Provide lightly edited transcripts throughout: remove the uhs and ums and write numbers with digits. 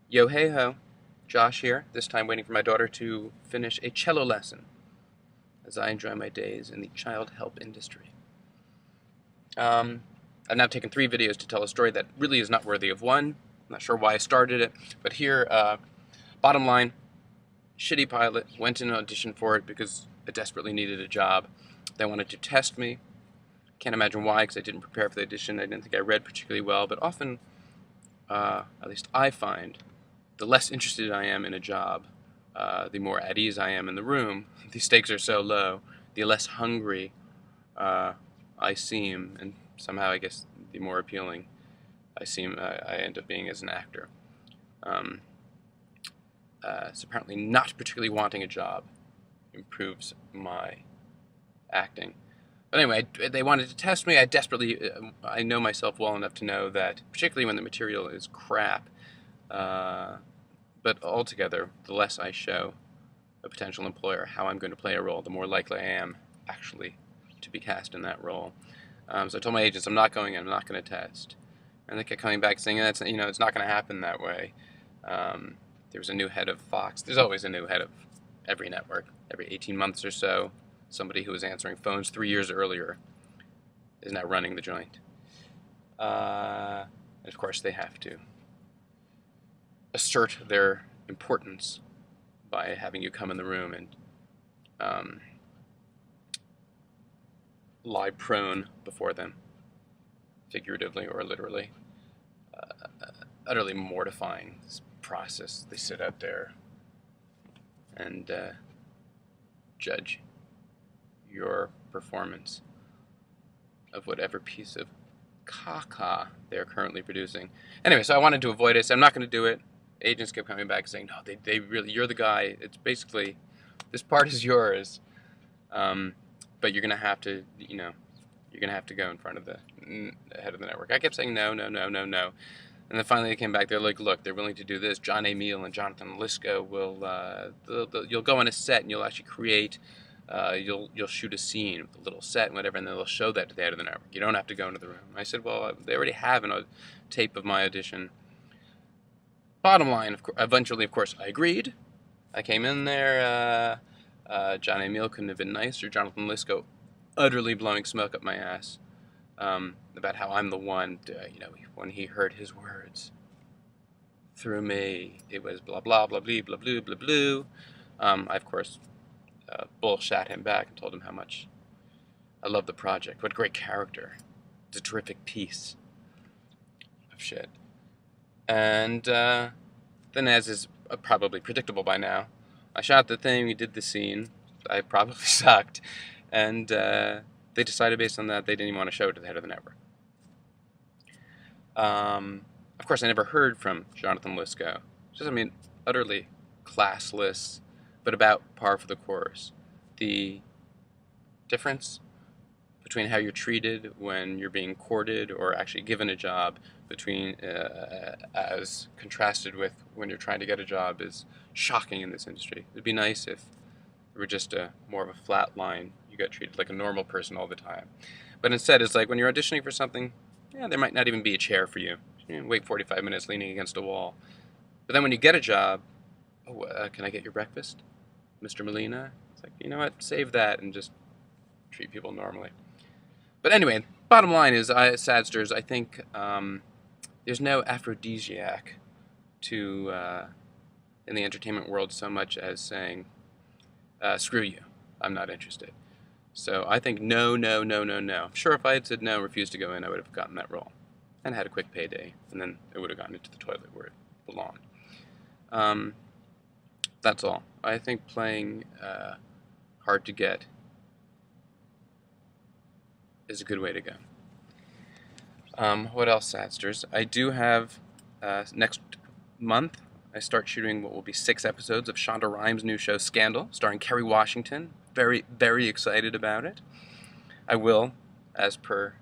Yo hey ho, Josh here, this time waiting for my daughter to finish a cello lesson as I enjoy my days in the child help industry. Um, I've now taken 3 videos to tell a story that really is not worthy of one. I'm not sure why I started it, but here, bottom line, shitty pilot, went in an audition for it because I desperately needed a job. They wanted to test me. Can't imagine why, because I didn't prepare for the audition. I didn't think I read particularly well, but often, at least I find, the less interested I am in a job, the more at ease I am in the room. The stakes are so low, the less hungry I seem, and somehow I guess the more appealing I end up being as an actor. Um, so apparently not particularly wanting a job improves my acting. But anyway, they wanted to test me. I know myself well enough to know that, particularly when the material is crap, but altogether, the less I show a potential employer how I'm going to play a role, the more likely I am actually to be cast in that role. So I told my agents, I'm not going in, I'm not going to test. And they kept coming back saying, it's not going to happen that way. There was a new head of Fox. There's always a new head of every network. Every 18 months or so, somebody who was answering phones 3 years earlier is now running the joint. And of course, they have to assert their importance by having you come in the room and lie prone before them, figuratively or literally. Utterly mortifying, this process. They sit out there and judge your performance of whatever piece of caca they're currently producing. Anyway, so I wanted to avoid it, so I'm not going to do it. Agents kept coming back saying, no, they really, you're the guy. It's basically, this part is yours. But you're going to have to, you're going to have to go in front of the head of the network. I kept saying no, no, no, no, no. And then finally they came back. They're like, look, they're willing to do this. John A. Meal and Jonathan Lisko will, you'll go on a set and you'll actually create, you'll shoot a scene with a little set and whatever, and then they'll show that to the head of the network. You don't have to go into the room. I said, well, they already have a tape of my audition. Bottom line, eventually, of course, I agreed. I came in there. John A. Meal couldn't have been nicer. Jonathan Lisko utterly blowing smoke up my ass about how I'm the one, when he heard his words through me, it was blah, blah, blah, blah, blah, blah, blah, blah. I, of course, bullshat him back and told him how much I love the project. What a great character. It's a terrific piece of shit. And then, as is probably predictable by now, I shot the thing, we did the scene. I probably sucked. And they decided based on that they didn't even want to show it to the head of the network. Of course, I never heard from Jonathan Lisko. Just, utterly classless, but about par for the course. The difference between how you're treated when you're being courted or actually given a job as contrasted with when you're trying to get a job is shocking in this industry. It'd be nice if it were just more of a flat line. You got treated like a normal person all the time. But instead, it's like when you're auditioning for something, there might not even be a chair for you. Wait 45 minutes leaning against a wall. But then when you get a job, can I get your breakfast, Mr. Molina? It's like, you know what, save that and just treat people normally. But anyway, bottom line is, Sadsters, I think there's no aphrodisiac to in the entertainment world so much as saying, screw you, I'm not interested. So I think no, no, no, no, no. I'm sure if I had said no, refused to go in, I would have gotten that role and had a quick payday, and then it would have gotten into the toilet where it belonged. That's all. I think playing hard to get is a good way to go. What else, Sadsters? I do have, next month, I start shooting what will be 6 episodes of Shonda Rhimes' new show, Scandal, starring Kerry Washington. Very, very excited about it. I will, as per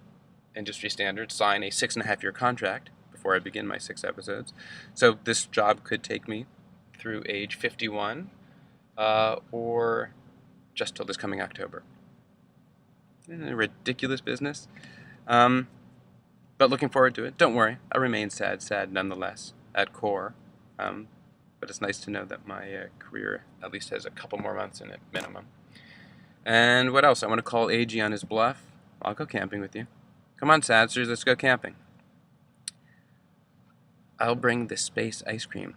industry standards, sign a 6.5-year contract before I begin my 6 episodes. So this job could take me through age 51, or just till this coming October. Ridiculous business. But looking forward to it. Don't worry, I remain sad nonetheless, at core. But it's nice to know that my career at least has a couple more months in it, minimum. And what else? I want to call AG on his bluff. I'll go camping with you. Come on, Sadsters, let's go camping. I'll bring the space ice cream.